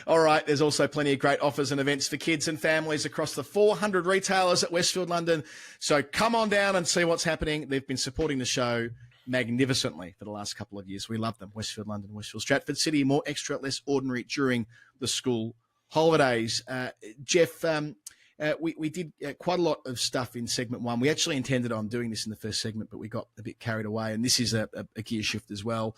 All right, there's also plenty of great offers and events for kids and families across the 400 retailers at Westfield London. So come on down and see what's happening. They've been supporting the show magnificently for the last couple of years. We love them. Westfield London, Westfield Stratford City, more extra, less ordinary during the school holidays. Jeff, we did quite a lot of stuff in segment one. We actually intended on doing this in the first segment, but we got a bit carried away, and this is a gear shift as well.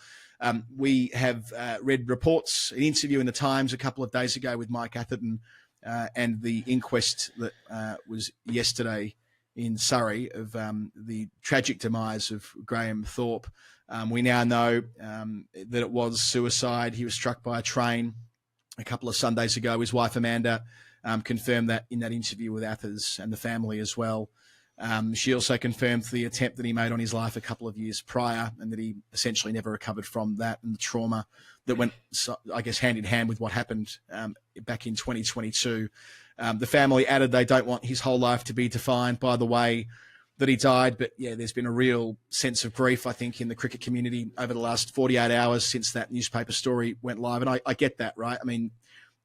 We have read reports, an interview in the Times a couple of days ago with Mike Atherton and the inquest that was yesterday in Surrey of the tragic demise of Graham Thorpe. We now know that it was suicide. He was struck by a train a couple of Sundays ago. His wife, Amanda, confirmed that in that interview with Athers and the family as well. She also confirmed the attempt that he made on his life a couple of years prior and that he essentially never recovered from that and the trauma that went, I guess, hand in hand with what happened back in 2022. The family added they don't want his whole life to be defined by the way that he died. But, yeah, there's been a real sense of grief, I think, in the cricket community over the last 48 hours since that newspaper story went live. And I get that, right? I mean,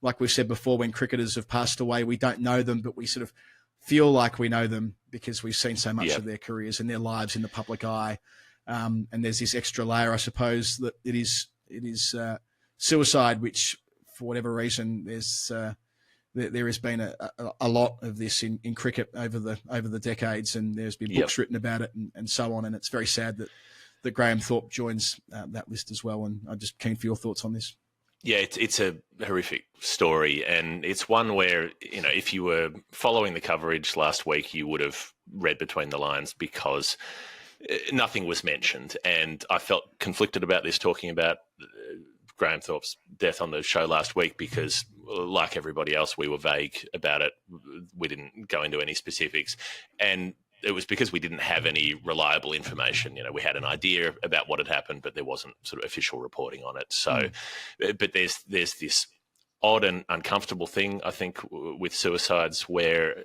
like we've said before, when cricketers have passed away, we don't know them, but we sort of feel like we know them because we've seen so much of their careers and their lives in the public eye. And there's this extra layer, I suppose, that it is suicide, which for whatever reason there has been a lot of this in cricket over the decades, and there's been books written about it and so on. And it's very sad that Graham Thorpe joins that list as well. And I'm just keen for your thoughts on this. Yeah, it's a horrific story, and it's one where, you know, if you were following the coverage last week, you would have read between the lines because nothing was mentioned. And I felt conflicted about this, talking about Graham Thorpe's death on the show last week, because like everybody else, we were vague about it. We didn't go into any specifics. And it was because we didn't have any reliable information. You know, we had an idea about what had happened, but there wasn't sort of official reporting on it. So, but there's this odd and uncomfortable thing, I think, with suicides where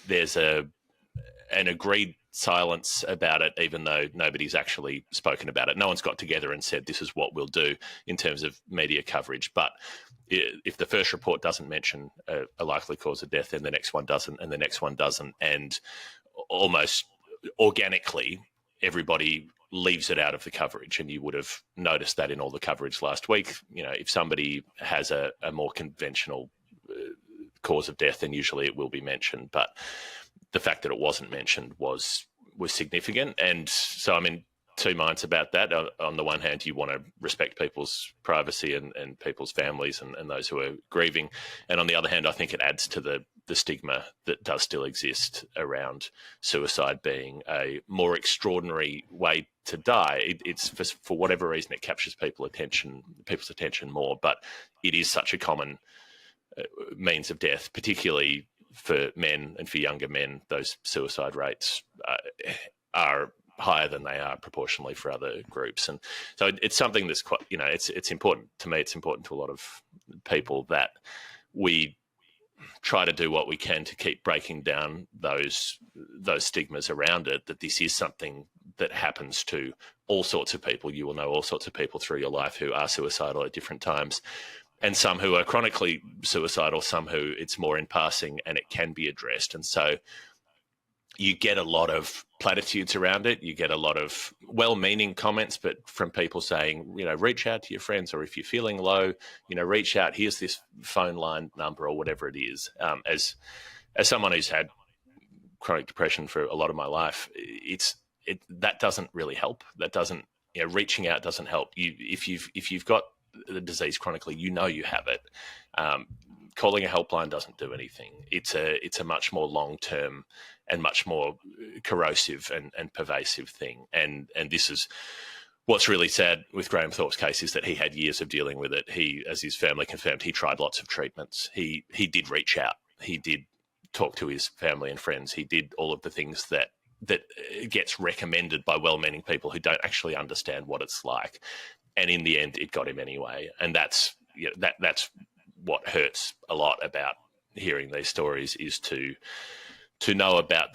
there's an agreed silence about it, even though nobody's actually spoken about it. No one's got together and said, this is what we'll do in terms of media coverage. But if the first report doesn't mention a likely cause of death, then the next one doesn't, and the next one doesn't. And almost organically, everybody leaves it out of the coverage, and you would have noticed that in all the coverage last week. You know, if somebody has a more conventional cause of death, then usually it will be mentioned. But the fact that it wasn't mentioned was significant, and so I'm in two minds about that. On the one hand, you want to respect people's privacy and people's families and those who are grieving, and on the other hand, I think it adds to the stigma that does still exist around suicide being a more extraordinary way to die. It's for whatever reason, it captures people's attention more, but it is such a common means of death, particularly for men and for younger men. Those suicide rates are higher than they are proportionally for other groups. And so it's something that's quite, you know, it's important to me. It's important to a lot of people that we try to do what we can to keep breaking down those stigmas around it, that this is something that happens to all sorts of people. You will know all sorts of people through your life who are suicidal at different times, and some who are chronically suicidal, some who it's more in passing and it can be addressed. And so you get a lot of platitudes around it. You get a lot of well-meaning comments, but from people saying, you know, reach out to your friends, or if you're feeling low, you know, reach out. Here's this phone line number or whatever it is. As someone who's had chronic depression for a lot of my life, that doesn't really help. That doesn't, you know, reaching out doesn't help. If you've got the disease chronically, you know you have it. Calling a helpline doesn't do anything. It's a much more long-term and much more corrosive and pervasive thing. And this is what's really sad with Graham Thorpe's case, is that he had years of dealing with it. He, as his family confirmed, he tried lots of treatments. He did reach out. He did talk to his family and friends. He did all of the things that gets recommended by well-meaning people who don't actually understand what it's like. And in the end, it got him anyway. And that's what hurts a lot about hearing these stories, is to know about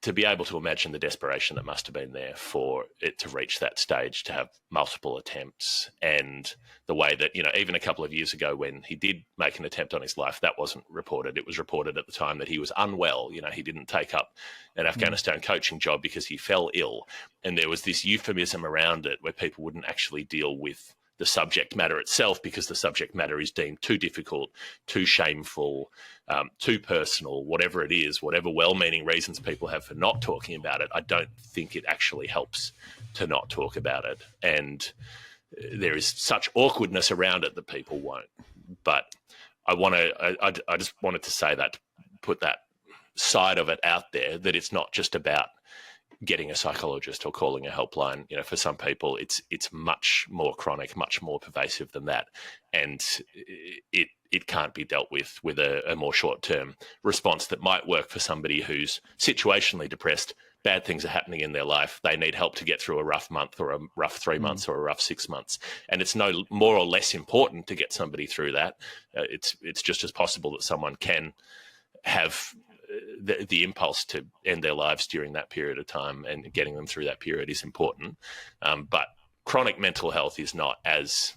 the to be able to imagine the desperation that must have been there for it to reach that stage, to have multiple attempts, and the way that, even a couple of years ago when he did make an attempt on his life, that wasn't reported. It was reported at the time that he was unwell. He didn't take up an Afghanistan coaching job because he fell ill. And there was this euphemism around it where people wouldn't actually deal with the subject matter itself because the subject matter is deemed too difficult, too shameful, too personal, whatever it is, whatever well-meaning reasons people have for not talking about it. I don't think it actually helps to not talk about it. And there is such awkwardness around it that people won't. But I just wanted to say that, to put that side of it out there, that it's not just about getting a psychologist or calling a helpline. For some people, it's much more chronic, much more pervasive than that, and it can't be dealt with a more short-term response that might work for somebody who's situationally depressed. Bad things are happening in their life. They need help to get through a rough month or a rough 3 months or a rough 6 months, and it's no more or less important to get somebody through that. It's just as possible that someone can have the impulse to end their lives during that period of time, and getting them through that period is important. But chronic mental health is not as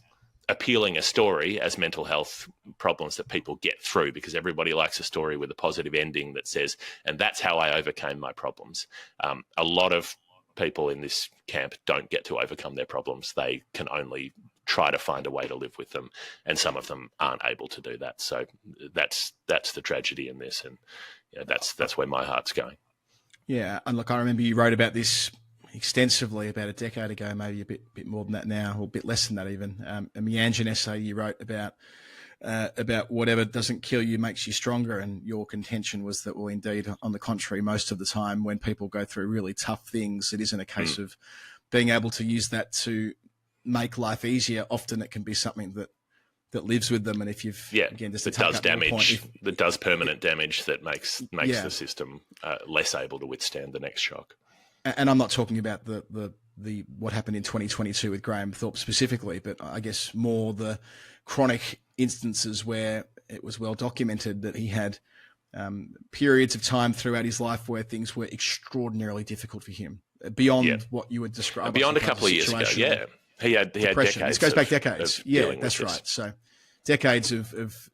appealing a story as mental health problems that people get through, because everybody likes a story with a positive ending that says, and that's how I overcame my problems. A lot of people in this camp don't get to overcome their problems. They can only try to find a way to live with them, and some of them aren't able to do that. So that's the tragedy in this, and that's where my heart's going. Yeah, and look, I remember you wrote about this extensively about a decade ago, maybe a bit more than that now, or a bit less than that even. A Meanjin essay you wrote about whatever doesn't kill you makes you stronger, and your contention was that, well, indeed, on the contrary, most of the time when people go through really tough things, it isn't a case of being able to use that to make life easier. Often it can be something that lives with them, and if you've again just to that does damage, that does permanent damage, that makes the system less able to withstand the next shock. And I'm not talking about the what happened in 2022 with Graham Thorpe specifically, but I guess more the chronic instances where it was well documented that he had periods of time throughout his life where things were extraordinarily difficult for him, beyond what you would describe. Beyond a couple of years ago, He had decades. This goes back decades. Yeah, that's right. So decades of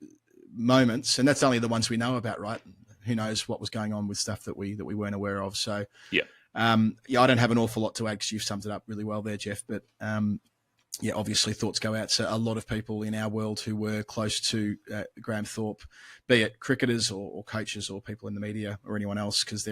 moments, and that's only the ones we know about, right? Who knows what was going on with stuff that we weren't aware of. So I don't have an awful lot to add because you've summed it up really well there, Jeff. But obviously thoughts go out to a lot of people in our world who were close to Graham Thorpe, be it cricketers or coaches or people in the media or anyone else, because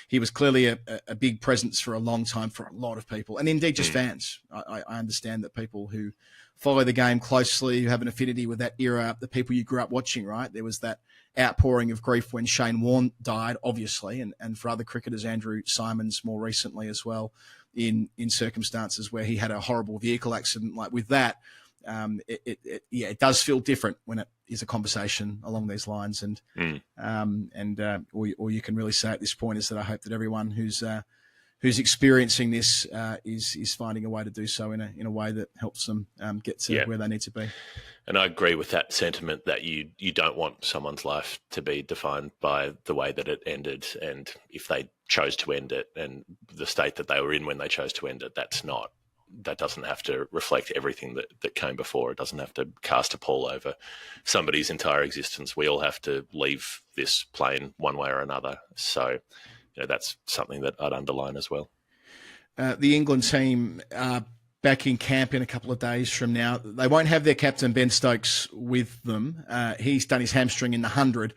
he was clearly a big presence for a long time for a lot of people, and indeed just fans. I understand that people who follow the game closely, who have an affinity with that era, the people you grew up watching, right? There was that outpouring of grief when Shane Warne died, obviously, and for other cricketers, Andrew Simons more recently as well, in circumstances where he had a horrible vehicle accident. Like with that, it does feel different when it is a conversation along these lines. And all you can really say at this point is that I hope that everyone who's experiencing this is finding a way to do so in a way that helps them get to where they need to be. And I agree with that sentiment that you don't want someone's life to be defined by the way that it ended, and if they chose to end it and the state that they were in when they chose to end it, that doesn't have to reflect everything that came before. It doesn't have to cast a pall over somebody's entire existence. We all have to leave this plane one way or another. So that's something that I'd underline as well. The England team are back in camp in a couple of days from now. They won't have their captain, Ben Stokes, with them. He's done his hamstring in the 100.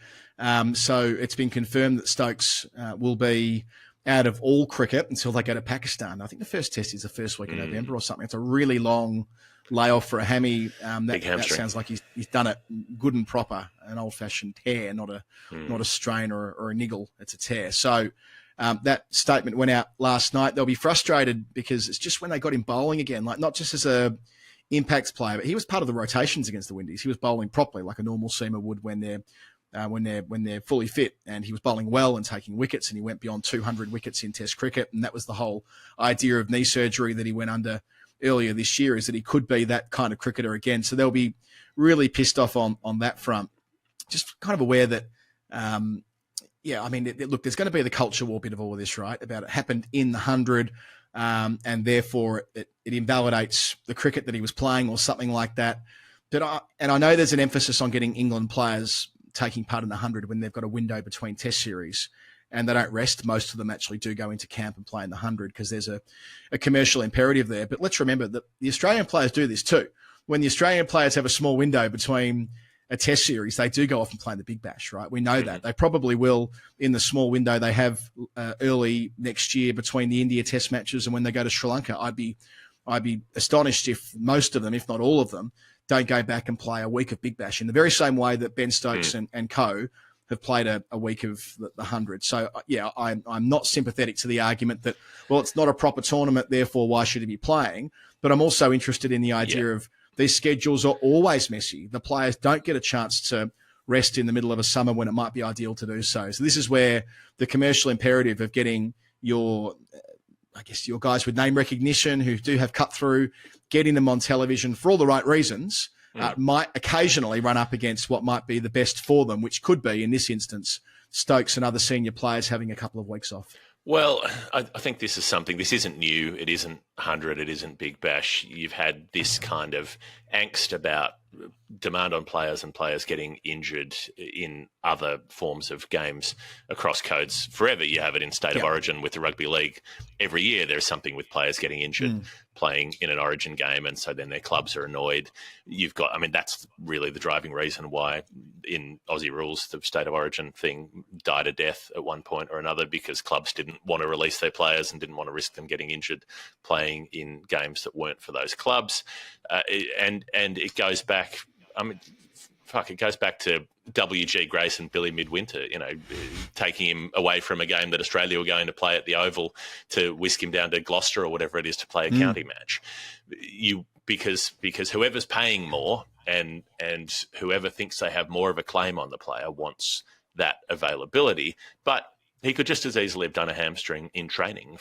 So it's been confirmed that Stokes will be out of all cricket until they go to Pakistan. I think the first test is the first week of November or something. It's a really long layoff for a hammy. That sounds like he's done it good and proper, an old-fashioned tear, not a strain or a niggle. It's a tear. So that statement went out last night. They'll be frustrated because it's just when they got him bowling again, like not just as a impacts player, but he was part of the rotations against the Windies. He was bowling properly like a normal seamer would when they're fully fit, and he was bowling well and taking wickets, and he went beyond 200 wickets in Test cricket, and that was the whole idea of knee surgery that he went under earlier this year, is that he could be that kind of cricketer again. So they'll be really pissed off on that front. Just kind of aware that Yeah, I mean, look, there's going to be the culture war bit of all of this, right? About it happened in the 100, and therefore it invalidates the cricket that he was playing or something like that. But I know there's an emphasis on getting England players taking part in the 100 when they've got a window between test series and they don't rest. Most of them actually do go into camp and play in the 100 because there's a commercial imperative there. But let's remember that the Australian players do this too. When the Australian players have a small window between a test series, they do go off and play in the Big Bash, right? We know that. They probably will in the small window they have early next year between the India test matches and when they go to Sri Lanka. I'd be astonished if most of them, if not all of them, don't go back and play a week of Big Bash in the very same way that Ben Stokes and co have played a week of the 100. So, yeah, I'm not sympathetic to the argument that, well, it's not a proper tournament, therefore why should he be playing? But I'm also interested in the idea of these schedules are always messy. The players don't get a chance to rest in the middle of a summer when it might be ideal to do so. So this is where the commercial imperative of getting your guys with name recognition who do have cut through, getting them on television for all the right reasons, might occasionally run up against what might be the best for them, which could be, in this instance, Stokes and other senior players having a couple of weeks off. Well, I think this is something, this isn't new. It isn't 100. It isn't Big Bash. You've had this kind of angst about demand on players and players getting injured in other forms of games across codes forever. You have it in State of Origin with the Rugby League. Every year there's something with players getting injured playing in an Origin game, and so then their clubs are annoyed. That's really the driving reason why in Aussie rules the State of Origin thing died a death at one point or another, because clubs didn't want to release their players and didn't want to risk them getting injured playing in games that weren't for those clubs. And it goes back, it goes back to W.G. Grace and Billy Midwinter, taking him away from a game that Australia were going to play at the Oval to whisk him down to Gloucester or whatever it is to play a county match. Because whoever's paying more and whoever thinks they have more of a claim on the player wants that availability. But he could just as easily have done a hamstring in training.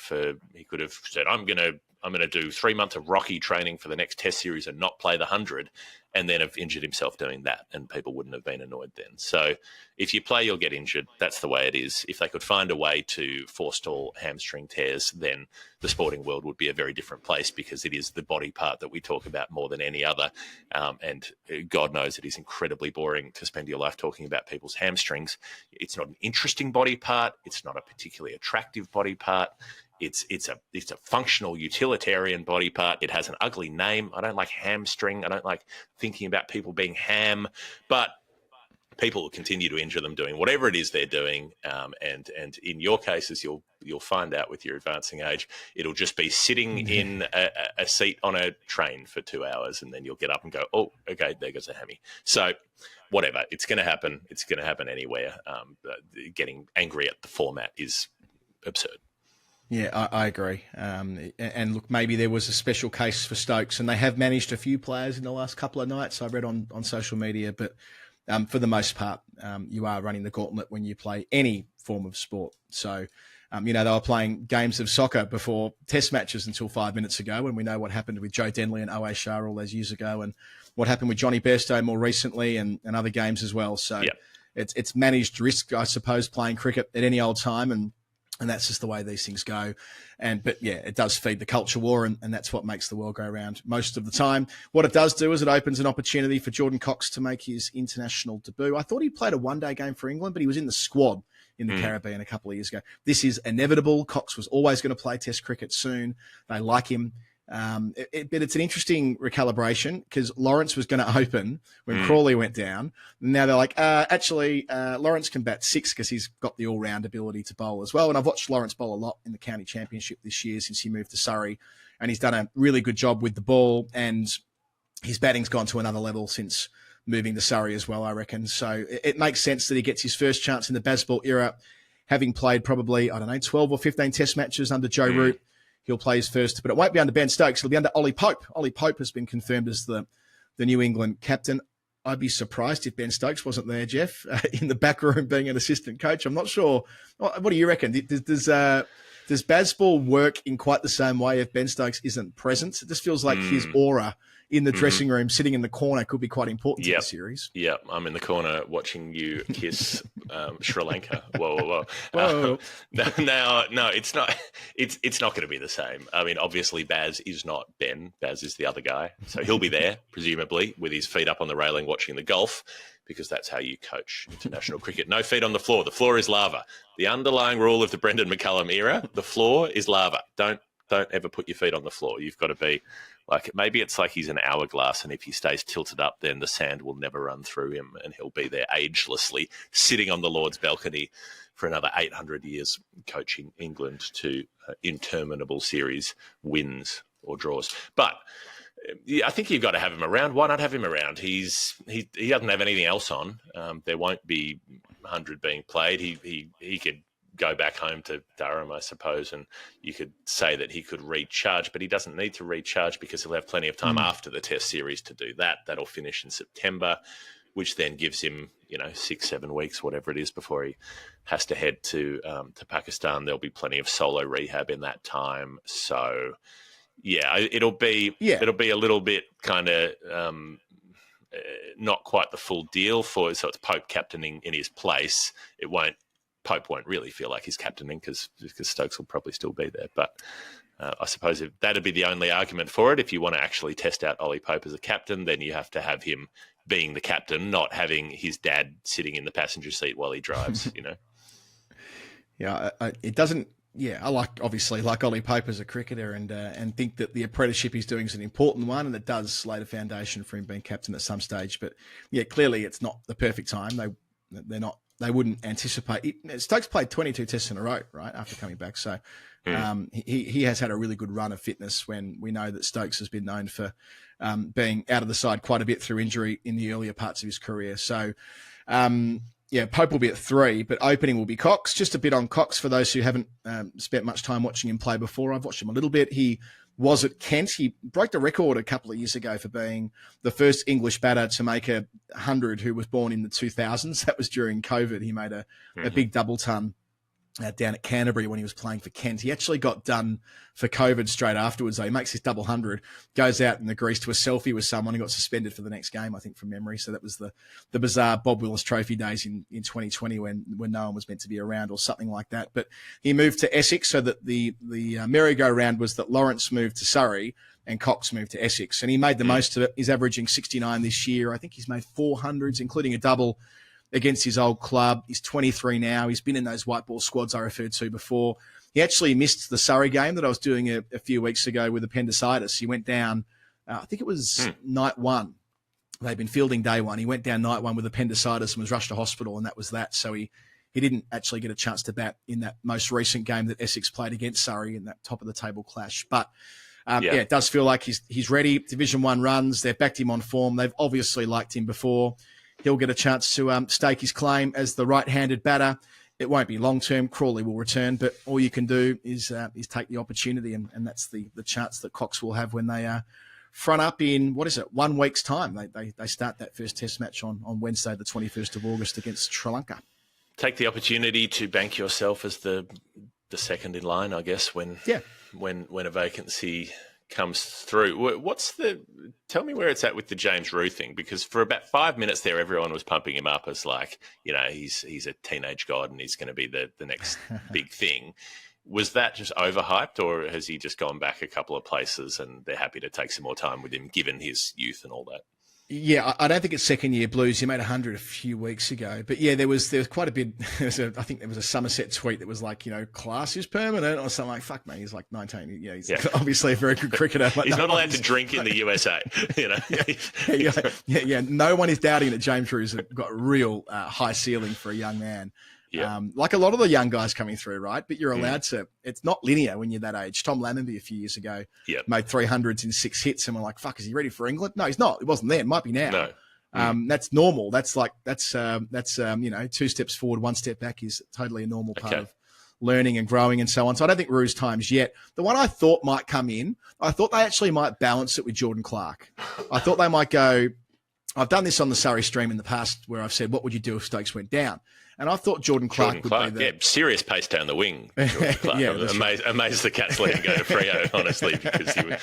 He could have said, I'm going to do 3 months of Rocky training for the next test series and not play the 100, and then have injured himself doing that, and people wouldn't have been annoyed then. So if you play, you'll get injured. That's the way it is. If they could find a way to forestall hamstring tears, then the sporting world would be a very different place, because it is the body part that we talk about more than any other. And God knows it is incredibly boring to spend your life talking about people's hamstrings. It's not an interesting body part. It's not a particularly attractive body part. It's a functional utilitarian body part. It has an ugly name. I don't like hamstring. I don't like thinking about people being ham, but people will continue to injure them doing whatever it is they're doing. And in your cases, you'll find out with your advancing age, it'll just be sitting in a seat on a train for 2 hours, and then you'll get up and go, oh, okay, there goes a hammy. So whatever, it's going to happen. It's going to happen anywhere. Getting angry at the format is absurd. Yeah, I agree. And look, maybe there was a special case for Stokes, and they have managed a few players in the last couple of nights, I read on social media. But for the most part, you are running the gauntlet when you play any form of sport. So, they were playing games of soccer before test matches until 5 minutes ago, and we know what happened with Joe Denley and O.A. Shah all those years ago, and what happened with Johnny Bairstow more recently, and other games as well. So it's managed risk, I suppose, playing cricket at any old time, and that's just the way these things go. But it does feed the culture war, and that's what makes the world go round most of the time. What it does do is it opens an opportunity for Jordan Cox to make his international debut. I thought he played a one-day game for England, but he was in the squad in the Caribbean a couple of years ago. This is inevitable. Cox was always going to play Test cricket soon. They like him. But it's an interesting recalibration, because Lawrence was going to open when Crawley went down. Now they're like, actually, Lawrence can bat six because he's got the all-round ability to bowl as well. And I've watched Lawrence bowl a lot in the county championship this year since he moved to Surrey, and he's done a really good job with the ball, and his batting's gone to another level since moving to Surrey as well, I reckon. So it makes sense that he gets his first chance in the Bazball era, having played probably, 12 or 15 test matches under Joe Root. He'll play his first, but it won't be under Ben Stokes. It'll be under Ollie Pope. Ollie Pope has been confirmed as the New England captain. I'd be surprised if Ben Stokes wasn't there, Jeff, in the back room being an assistant coach. I'm not sure. What do you reckon? Does Bazball work in quite the same way if Ben Stokes isn't present? It just feels like his aura in the dressing room, sitting in the corner, could be quite important to the series. Yeah, I'm in the corner watching you kiss Sri Lanka. Whoa. No, it's not. It's not going to be the same. I mean, obviously, Baz is not Ben. Baz is the other guy, so he'll be there presumably with his feet up on the railing watching the golf, because that's how you coach international cricket. No feet on the floor. The floor is lava. The underlying rule of the Brendan McCullum era: the floor is lava. Don't ever put your feet on the floor. You've got to be like, maybe it's like he's an hourglass, and if he stays tilted up, then the sand will never run through him, and he'll be there agelessly sitting on the Lord's balcony for another 800 years, coaching England to interminable series wins or draws. But yeah, I think you've got to have him around. Why not have him around? He doesn't have anything else on. There won't be 100 being played. He could go back home to Durham, I suppose, and you could say that he could recharge, but he doesn't need to recharge because he'll have plenty of time after the Test series to do that. That'll finish in September, which then gives him 6-7 weeks, whatever it is, before he has to head to Pakistan. There'll be plenty of solo rehab in that time. So yeah, it'll be a little bit kind of not quite the full deal so it's Pope captaining in his place. Pope won't really feel like he's captaining because Stokes will probably still be there. But I suppose that'd be the only argument for it. If you want to actually test out Ollie Pope as a captain, then you have to have him being the captain, not having his dad sitting in the passenger seat while he drives, Yeah, it doesn't. Yeah, I like Ollie Pope as a cricketer, and think that the apprenticeship he's doing is an important one, and it does lay the foundation for him being captain at some stage. But yeah, clearly it's not the perfect time. They wouldn't anticipate it. Stokes played 22 tests in a row, right, after coming back. So he has had a really good run of fitness, when we know that Stokes has been known for being out of the side quite a bit through injury in the earlier parts of his career. So, Pope will be at 3, but opening will be Cox. Just a bit on Cox for those who haven't spent much time watching him play before. I've watched him a little bit. He was at Kent. He broke the record a couple of years ago for being the first English batter to make 100 who was born in the 2000s. That was during COVID. He made a big double ton down at Canterbury when he was playing for Kent. He actually got done for COVID straight afterwards, though. He makes his double 100, goes out in the grease to a selfie with someone, and got suspended for the next game, I think, from memory. So that was the bizarre Bob Willis Trophy days in 2020 when no one was meant to be around, or something like that. But he moved to Essex, so that the merry-go-round was that Lawrence moved to Surrey and Cox moved to Essex. And he made the most of it. He's averaging 69 this year. I think he's made 400s, including a double against his old club. He's 23 now. He's been in those white ball squads I referred to before. He actually missed the Surrey game that I was doing a few weeks ago with appendicitis. He went down, I think it was night 1. They'd been fielding day 1. He went down night 1 with appendicitis and was rushed to hospital, and that was that. So he didn't actually get a chance to bat in that most recent game that Essex played against Surrey in that top of the table clash. But it does feel like he's ready. Division 1 runs. They've backed him on form. They've obviously liked him before. He'll get a chance to stake his claim as the right-handed batter. It won't be long-term. Crawley will return, but all you can do is take the opportunity, and that's the chance that Cox will have when they front up in, 1 week's time. They start that first test match on Wednesday, the 21st of August against Sri Lanka. Take the opportunity to bank yourself as the second in line, I guess, when a vacancy comes through. Tell me where it's at with the James Roux thing, because for about 5 minutes there, everyone was pumping him up as like, he's a teenage god and he's going to be the next big thing. Was that just overhyped, or has he just gone back a couple of places and they're happy to take some more time with him given his youth and all that? Yeah, I don't think it's second year blues. He made 100 a few weeks ago, but yeah, there was quite a bit. I think there was a Somerset tweet that was like, class is permanent or something. Like, fuck me, he's like 19. Yeah, he's obviously a very good cricketer. He's not allowed to drink in the USA. Yeah. No one is doubting that James Roux's got a real high ceiling for a young man. Yeah. Like a lot of the young guys coming through, right? But you're allowed to. It's not linear when you're that age. Tom Lammonby a few years ago made 300s in 6 hits, and we're like, "Fuck, is he ready for England?" No, he's not. It wasn't then. Might be now. No. That's normal. That's 2 steps forward, 1 step back is totally a normal part of learning and growing and so on. So I don't think Roux's time's yet. The one I thought might come in, I thought they actually might balance it with Jordan Clark. I thought they might go. I've done this on the Surrey stream in the past where I've said, "What would you do if Stokes went down?" And I thought Jordan Clark would be serious pace down the wing. Jordan Clark. I'm amazed the Cats let him go to Freo, honestly, because he was,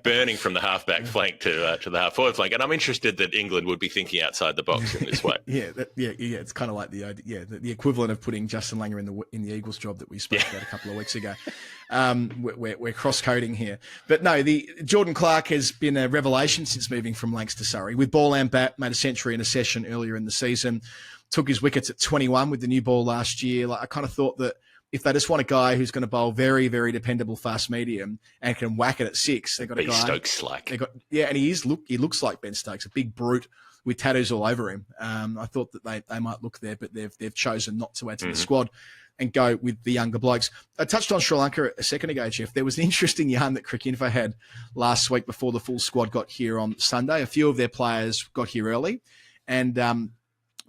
burning from the halfback flank to the half forward flank. And I'm interested that England would be thinking outside the box in this way. It's kind of like the equivalent of putting Justin Langer in the Eagles job that we spoke about a couple of weeks ago. We're cross-coding here. But no, the Jordan Clark has been a revelation since moving from Lancs to Surrey. With ball and bat, made a century in a session earlier in the season, took his wickets at 21 with the new ball last year. Like, I kind of thought that if they just want a guy who's going to bowl very, very dependable fast medium and can whack it at 6, they've got a guy. Stokes-like. And he looks like Ben Stokes, a big brute with tattoos all over him. I thought that they might look there, but they've chosen not to add to the squad and go with the younger blokes. I touched on Sri Lanka a second ago, Jeff. There was an interesting yarn that Cricinfo had last week before the full squad got here on Sunday. A few of their players got here early, and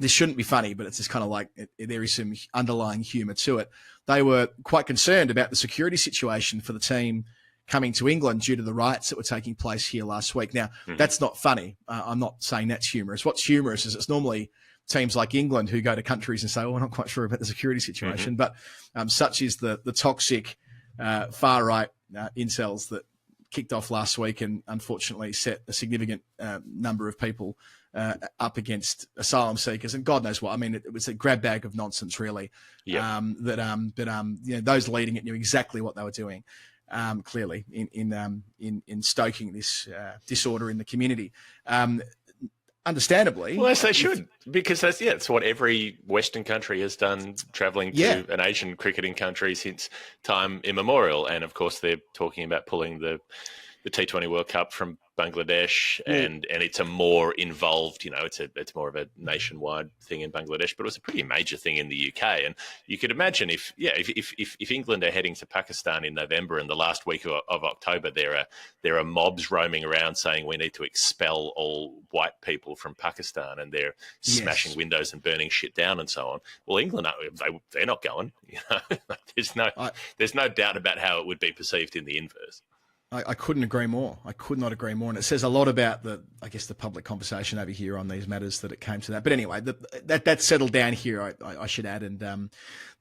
this shouldn't be funny, but it's just kind of like there is some underlying humour to it. They were quite concerned about the security situation for the team coming to England due to the riots that were taking place here last week. Now, that's not funny. I'm not saying that's humorous. What's humorous is it's normally teams like England who go to countries and say, well, we're not quite sure about the security situation. But such is the toxic far-right incels that kicked off last week and unfortunately set a significant number of people up against asylum seekers and God knows what. I mean, it was a grab bag of nonsense, really. Those leading it knew exactly what they were doing. Clearly, in stoking this disorder in the community. Understandably. Well, as they should, because it's what every Western country has done, travelling to an Asian cricketing country since time immemorial. And, of course, they're talking about pulling the T20 World Cup from Bangladesh, and it's a more involved, it's more of a nationwide thing in Bangladesh, but it was a pretty major thing in the UK. And you could imagine if England are heading to Pakistan in November and the last week of October, there are mobs roaming around saying we need to expel all white people from Pakistan, and they're smashing windows and burning shit down and so on. Well, England, they're not going. There's no doubt about how it would be perceived in the inverse. I couldn't agree more. I could not agree more. And it says a lot about the public conversation over here on these matters that it came to that. But anyway, that settled down here, I should add. And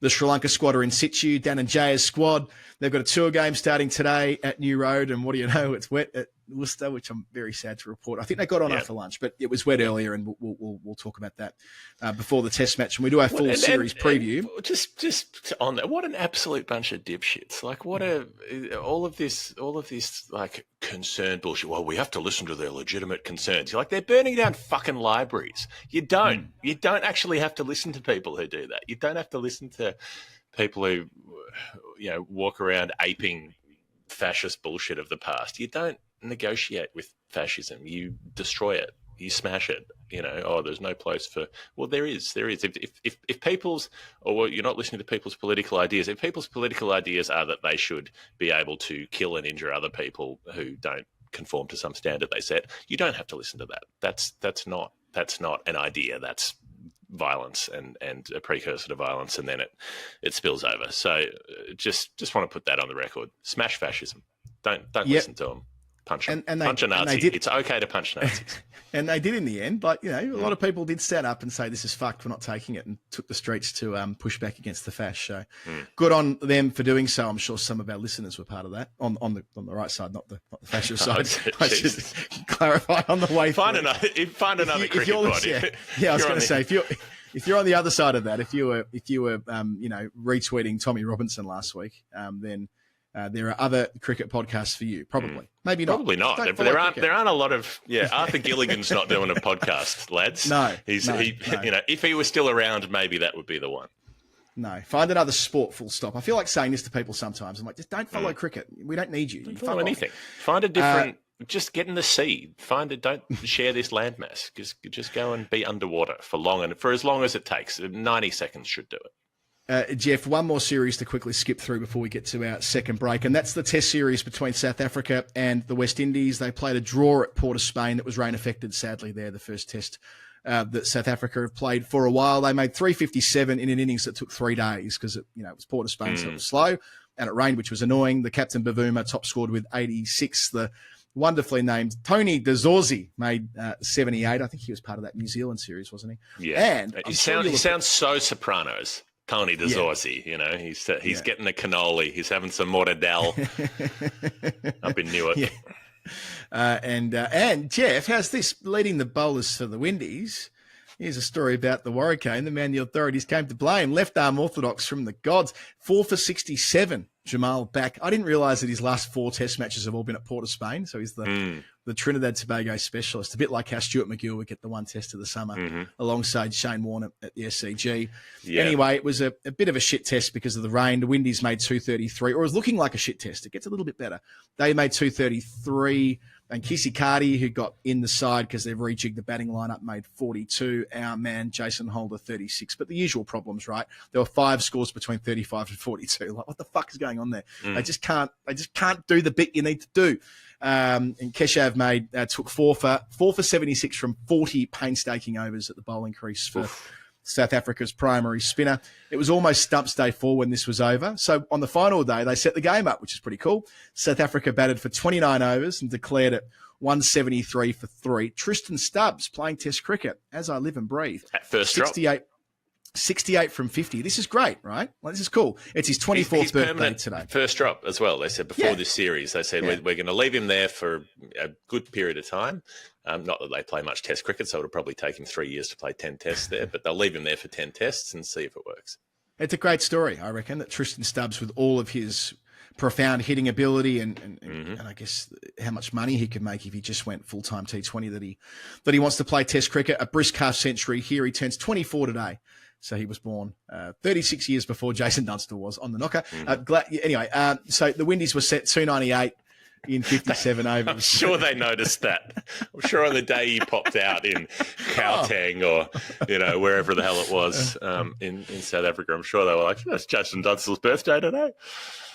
the Sri Lanka squad are in situ. Dan and Jaya's squad, they've got a tour game starting today at New Road. And what do you know? It's wet at Worcester, which I'm very sad to report. I think they got on after lunch, but it was wet earlier, and we'll talk about that before the Test match. And we do our full series preview. Just on that, what an absolute bunch of dipshits! Like, all of this like concerned bullshit. Well, we have to listen to their legitimate concerns. You're like, they're burning down fucking libraries. You don't actually have to listen to people who do that. You don't have to listen to people who walk around aping fascist bullshit of the past. You don't negotiate with fascism. You destroy it. You smash it. There's no place for. Well, there is. If people's, or you're not listening to people's political ideas. If people's political ideas are that they should be able to kill and injure other people who don't conform to some standard they set, you don't have to listen to that. That's not an idea. That's violence and a precursor to violence, and then it spills over. So just want to put that on the record. Smash fascism. Don't listen to them. Punch a Nazi. It's okay to punch Nazis. And they did in the end, but a lot of people did stand up and say this is fucked, we're not taking it, and took the streets to push back against the fash. So good on them for doing so. I'm sure some of our listeners were part of that on the right side, not the fascist side. I should clarify on the way. Find another cricket body. I was going to say if you're on the other side of that, if you were retweeting Tommy Robinson last week, then. There are other cricket podcasts for you. Probably. Maybe not. Probably not. There aren't a lot of... Yeah, Arthur Gilligan's not doing a podcast, lads. No. If he was still around, maybe that would be the one. No. Find another sport, full stop. I feel like saying this to people sometimes. I'm like, just don't follow cricket. We don't need you. Don't follow anything. Find a different... just get in the sea. Don't share this landmass. Just go and be underwater for as long as it takes. 90 seconds should do it. Jeff, one more series to quickly skip through before we get to our second break, and that's the Test series between South Africa and the West Indies. They played a draw at Port of Spain that was rain-affected, sadly, there, the first Test that South Africa have played for a while. They made 357 in an innings that took 3 days because it was Port of Spain, so it was slow, and it rained, which was annoying. The captain, Bavuma, top scored with 86. The wonderfully named Tony DeZorzi made 78. I think he was part of that New Zealand series, wasn't he? Yeah. And he sounds so Sopranos. Tony DeZorzi, he's getting a cannoli. He's having some mortadella up in Newark. Yeah. And Jeff, how's this? Leading the bowlers for the Windies. Here's a story about the Warricane, the man the authorities came to blame. Left arm orthodox from the gods. 4 for 67. Jamal back. I didn't realise that his last 4 test matches have all been at Port of Spain. So he's the Trinidad Tobago specialist. A bit like how Stuart McGill would get the one test of the summer alongside Shane Warne at the SCG. Yeah. Anyway, it was a bit of a shit test because of the rain. The Windies made 233, or it was looking like a shit test. It gets a little bit better. They made 233. And Kisi Cardi, who got in the side because they've rejigged the batting lineup, made 42. Our man, Jason Holder, 36. But the usual problems, right? There were 5 scores between 35 and 42. Like, what the fuck is going on there? They just can't do the bit you need to do. And Keshav took 4 for 76 from 40 painstaking overs at the bowling crease for South Africa's primary spinner. It was almost stumps day 4 when this was over. So on the final day, they set the game up, which is pretty cool. South Africa batted for 29 overs and declared it 173 for 3. Tristan Stubbs playing Test cricket, as I live and breathe. At first 68 from 50. This is great, right? Well, this is cool. It's his 24th birthday today. First drop as well. They said before this series, they said we're going to leave him there for a good period of time. Not that they play much Test cricket, so it'll probably take him 3 years to play 10 tests there, but they'll leave him there for 10 tests and see if it works. It's a great story, I reckon, that Tristan Stubbs, with all of his profound hitting ability and I guess how much money he could make if he just went full-time T20, that he wants to play Test cricket, a brisk half century here. He turns 24 today. So he was born 36 years before Jason Dunstall was on the knocker. So the Windies were set 298 in 57 overs. I'm sure they noticed that. I'm sure on the day he popped out in Gauteng or, wherever the hell it was in South Africa, I'm sure they were like, that's Jason Dunstall's birthday today.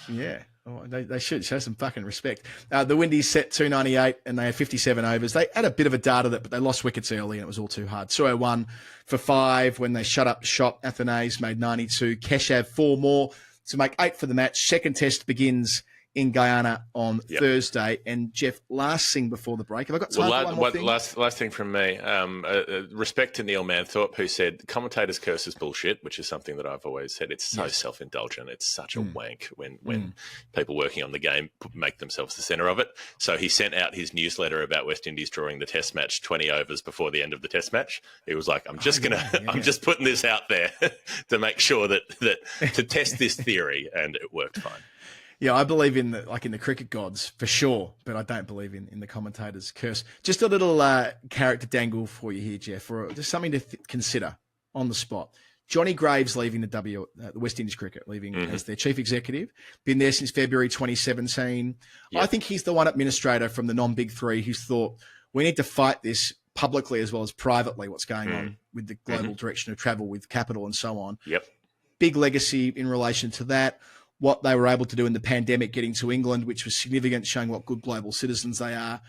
Yeah. Oh, they should show some fucking respect. The Windies set 298 and they had 57 overs. They had a bit of a dart of it, but they lost wickets early and it was all too hard. Suo 1 for 5 when they shut up shop. Athanase made 92. Keshav 4 more to make 8 for the match. Second test begins in Guyana on Thursday. And Jeff, last thing before the break. Have I got time for one more thing? Last thing from me. Respect to Neil Manthorpe, who said commentators' curse is bullshit, which is something that I've always said. It's so self-indulgent. It's such a wank when people working on the game make themselves the centre of it. So he sent out his newsletter about West Indies drawing the Test match 20 overs before the end of the Test match. He was like, I'm just putting this out there to make sure that to test this theory, and it worked fine. Yeah, I believe in the cricket gods for sure, but I don't believe in the commentator's curse. Just a little character dangle for you here, Jeff, or just something to consider on the spot. Johnny Graves leaving the West Indies cricket, leaving as their chief executive. Been there since February 2017. Yep. I think he's the one administrator from the non-big three who's thought we need to fight this publicly as well as privately, what's going on with the global direction of travel with capital and so on. Yep. Big legacy in relation to that. What they were able to do in the pandemic, getting to England, which was significant, showing what good global citizens they are.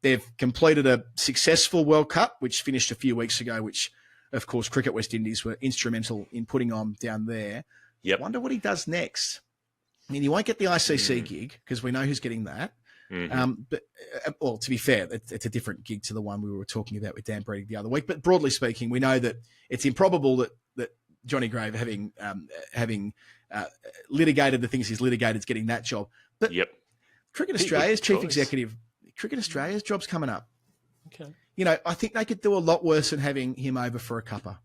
They've completed a successful World Cup, which finished a few weeks ago, which, of course, Cricket West Indies were instrumental in putting on down there. Yep. I wonder what he does next. I mean, he won't get the ICC gig because we know who's getting that. But to be fair, it's a different gig to the one we were talking about with Dan Breeding the other week. But broadly speaking, we know that it's improbable that Johnny Grave, having litigated the things he's litigated, is getting that job. But Cricket Australia's chief executive, Cricket Australia's job's coming up. Okay. I think they could do a lot worse than having him over for a cuppa.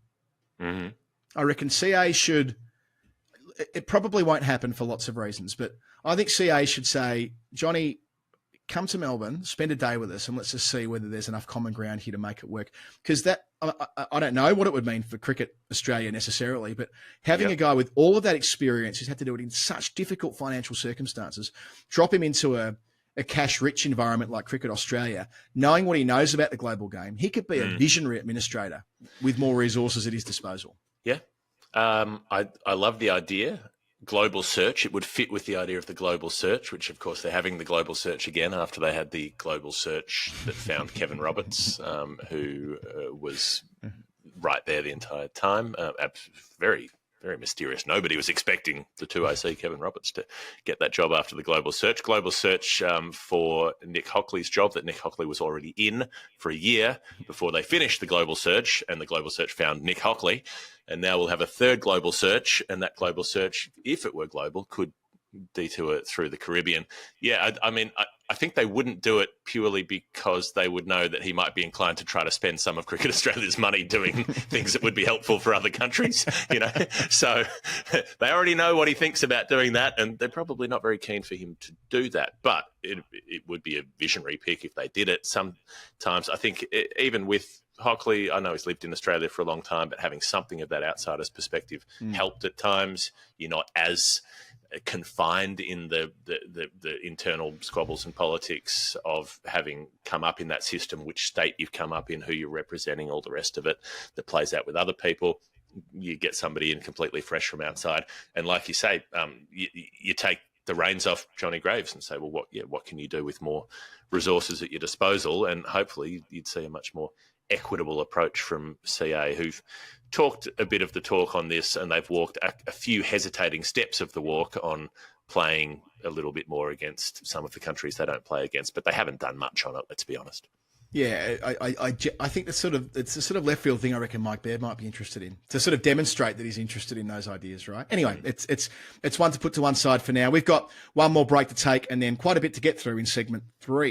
I reckon CA should. It probably won't happen for lots of reasons, but I think CA should say, Johnny, come to Melbourne, spend a day with us, and let's just see whether there's enough common ground here to make it work. Because I don't know what it would mean for Cricket Australia necessarily, but having a guy with all of that experience who's had to do it in such difficult financial circumstances, drop him into a cash-rich environment like Cricket Australia, knowing what he knows about the global game, he could be a visionary administrator with more resources at his disposal. Yeah. I love the idea. Global search, it would fit with the idea of the global search, which of course they're having the global search again after they had the global search that found Kevin Roberts, who was right there the entire time. Very, very mysterious. Nobody was expecting the 2OC, Kevin Roberts, to get that job after the global search. Global search for Nick Hockley's job that Nick Hockley was already in for a year before they finished the global search, and the global search found Nick Hockley. And now we'll have a third global search, and that global search, if it were global, could detour through the Caribbean. Yeah, I mean, I think they wouldn't do it purely because they would know that he might be inclined to try to spend some of Cricket Australia's money doing things that would be helpful for other countries, you know. So they already know what he thinks about doing that, and they're probably not very keen for him to do that. But it would be a visionary pick if they did it. Sometimes I think even with Hockley, I know he's lived in Australia for a long time, but having something of that outsider's perspective helped at times. You're not as confined in the internal squabbles and politics of having come up in that system, which state you've come up in, who you're representing, all the rest of it that plays out with other people. You get somebody in completely fresh from outside, and like you say, you take the reins off Johnny Graves and say, well, what can you do with more resources at your disposal? And hopefully you'd see a much more equitable approach from CA, who've talked a bit of the talk on this, and they've walked a few hesitating steps of the walk on playing a little bit more against some of the countries they don't play against, but they haven't done much on it, let's be honest. Yeah, I think it's a sort of left field thing I reckon Mike Baird might be interested in, to sort of demonstrate that he's interested in those ideas, right? Anyway, it's one to put to one side for now. We've got one more break to take and then quite a bit to get through in segment 3.